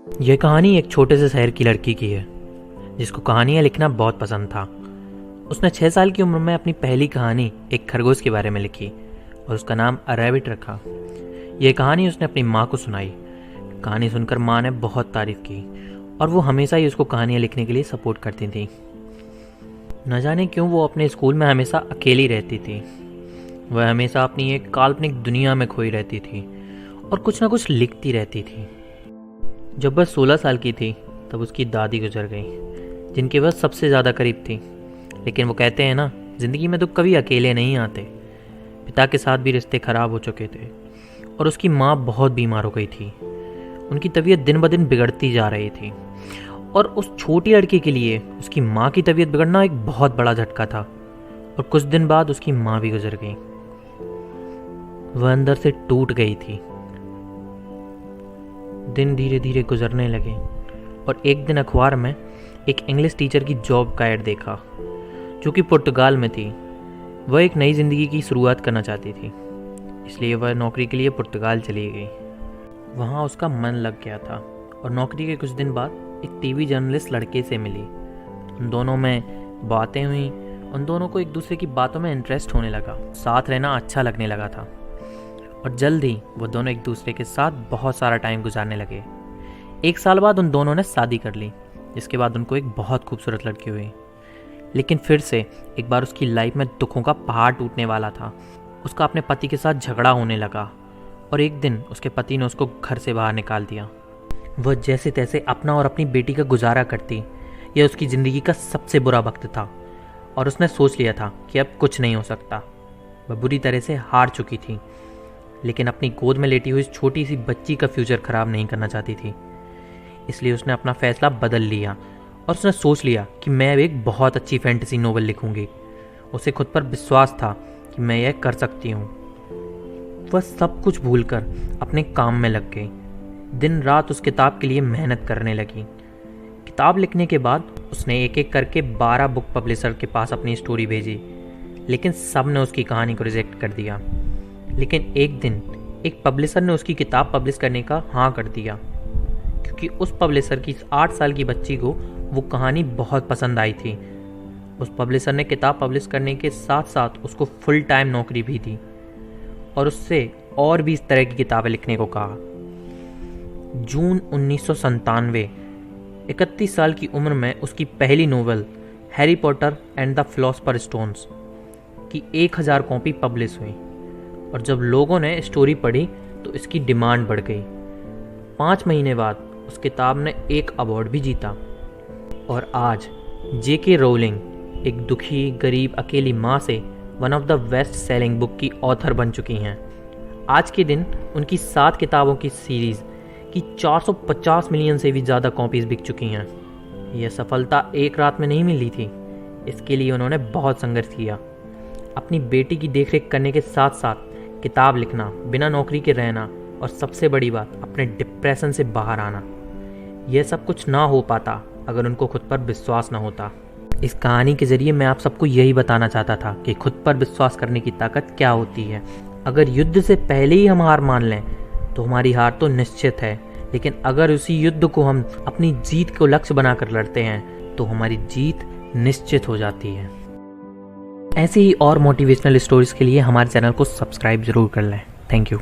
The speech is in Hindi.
यह कहानी एक छोटे से शहर की लड़की की है जिसको कहानियाँ लिखना बहुत पसंद था। उसने 6 साल की उम्र में अपनी पहली कहानी एक खरगोश के बारे में लिखी और उसका नाम अ रैबिट रखा। यह कहानी उसने अपनी माँ को सुनाई। कहानी सुनकर माँ ने बहुत तारीफ की और वो हमेशा ही उसको कहानियाँ लिखने के लिए सपोर्ट करती थी। न जाने क्यों वो अपने स्कूल में हमेशा अकेली रहती थी। वह हमेशा अपनी एक काल्पनिक दुनिया में खोई रहती थी और कुछ ना कुछ लिखती रहती थी। जब वह 16 साल की थी तब उसकी दादी गुजर गई, जिनके वह सबसे ज़्यादा करीब थी। लेकिन वो कहते हैं ना, ज़िंदगी में तो कभी अकेले नहीं आते। पिता के साथ भी रिश्ते खराब हो चुके थे और उसकी माँ बहुत बीमार हो गई थी। उनकी तबीयत दिन ब दिन बिगड़ती जा रही थी और उस छोटी लड़की के लिए उसकी माँ की तबीयत बिगड़ना एक बहुत बड़ा झटका था। और कुछ दिन बाद उसकी माँ भी गुजर गई। वह अंदर से टूट गई थी। दिन धीरे धीरे गुजरने लगे और एक दिन अखबार में एक इंग्लिश टीचर की जॉब का ऐड देखा जो कि पुर्तगाल में थी। वह एक नई ज़िंदगी की शुरुआत करना चाहती थी, इसलिए वह नौकरी के लिए पुर्तगाल चली गई। वहाँ उसका मन लग गया था और नौकरी के कुछ दिन बाद एक टीवी जर्नलिस्ट लड़के से मिली। उन दोनों में बातें हुई। उन दोनों को एक दूसरे की बातों में इंटरेस्ट होने लगा। साथ रहना अच्छा लगने लगा था और जल्द ही वो दोनों एक दूसरे के साथ बहुत सारा टाइम गुजारने लगे। 1 साल बाद उन दोनों ने शादी कर ली, जिसके बाद उनको एक बहुत खूबसूरत लड़की हुई। लेकिन फिर से एक बार उसकी लाइफ में दुखों का पहाड़ टूटने वाला था। उसका अपने पति के साथ झगड़ा होने लगा और एक दिन उसके पति ने उसको घर से बाहर निकाल दिया। वह जैसे तैसे अपना और अपनी बेटी का गुजारा करती। यह उसकी ज़िंदगी का सबसे बुरा वक्त था और उसने सोच लिया था कि अब कुछ नहीं हो सकता। वह बुरी तरह से हार चुकी थी, लेकिन अपनी गोद में लेटी हुई छोटी सी बच्ची का फ्यूचर खराब नहीं करना चाहती थी। इसलिए उसने अपना फैसला बदल लिया और उसने सोच लिया कि मैं एक बहुत अच्छी फैंटेसी नोवेल लिखूंगी। उसे खुद पर विश्वास था कि मैं यह कर सकती हूँ। वह सब कुछ भूलकर अपने काम में लग गई। दिन रात उस किताब के लिए मेहनत करने लगी। किताब लिखने के बाद उसने एक एक करके 12 बुक पब्लिशर के पास अपनी स्टोरी भेजी, लेकिन सब ने उसकी कहानी को रिजेक्ट कर दिया। लेकिन एक दिन एक पब्लिशर ने उसकी किताब पब्लिश करने का हाँ कर दिया, क्योंकि उस पब्लिशर की 8 साल की बच्ची को वो कहानी बहुत पसंद आई थी। उस पब्लिशर ने किताब पब्लिश करने के साथ साथ उसको फुल टाइम नौकरी भी दी और उससे और भी इस तरह की किताबें लिखने को कहा। जून 1997, 31 साल की उम्र में उसकी पहली novel Harry Potter and the philosopher stones की 1000 कॉपी पब्लिश हुई और जब लोगों ने स्टोरी पढ़ी तो इसकी डिमांड बढ़ गई। 5 महीने बाद उस किताब ने एक अवार्ड भी जीता और आज J.K. रोलिंग एक दुखी, गरीब, अकेली माँ से one of the best selling book की ऑथर बन चुकी हैं। आज के दिन उनकी 7 किताबों की सीरीज़ की 450 मिलियन से भी ज़्यादा कॉपीज़ बिक चुकी हैं। यह सफलता एक रात में नहीं मिली थी। इसके लिए उन्होंने बहुत संघर्ष किया। अपनी बेटी की देखरेख करने के साथ साथ किताब लिखना, बिना नौकरी के रहना और सबसे बड़ी बात, अपने डिप्रेशन से बाहर आना। यह सब कुछ ना हो पाता अगर उनको खुद पर विश्वास ना होता। इस कहानी के ज़रिए मैं आप सबको यही बताना चाहता था कि खुद पर विश्वास करने की ताकत क्या होती है। अगर युद्ध से पहले ही हम हार मान लें तो हमारी हार तो निश्चित है, लेकिन अगर उसी युद्ध को हम अपनी जीत को लक्ष्य बनाकर लड़ते हैं तो हमारी जीत निश्चित हो जाती है। ऐसे ही और मोटिवेशनल स्टोरीज के लिए हमारे चैनल को सब्सक्राइब जरूर कर लें। Thank you.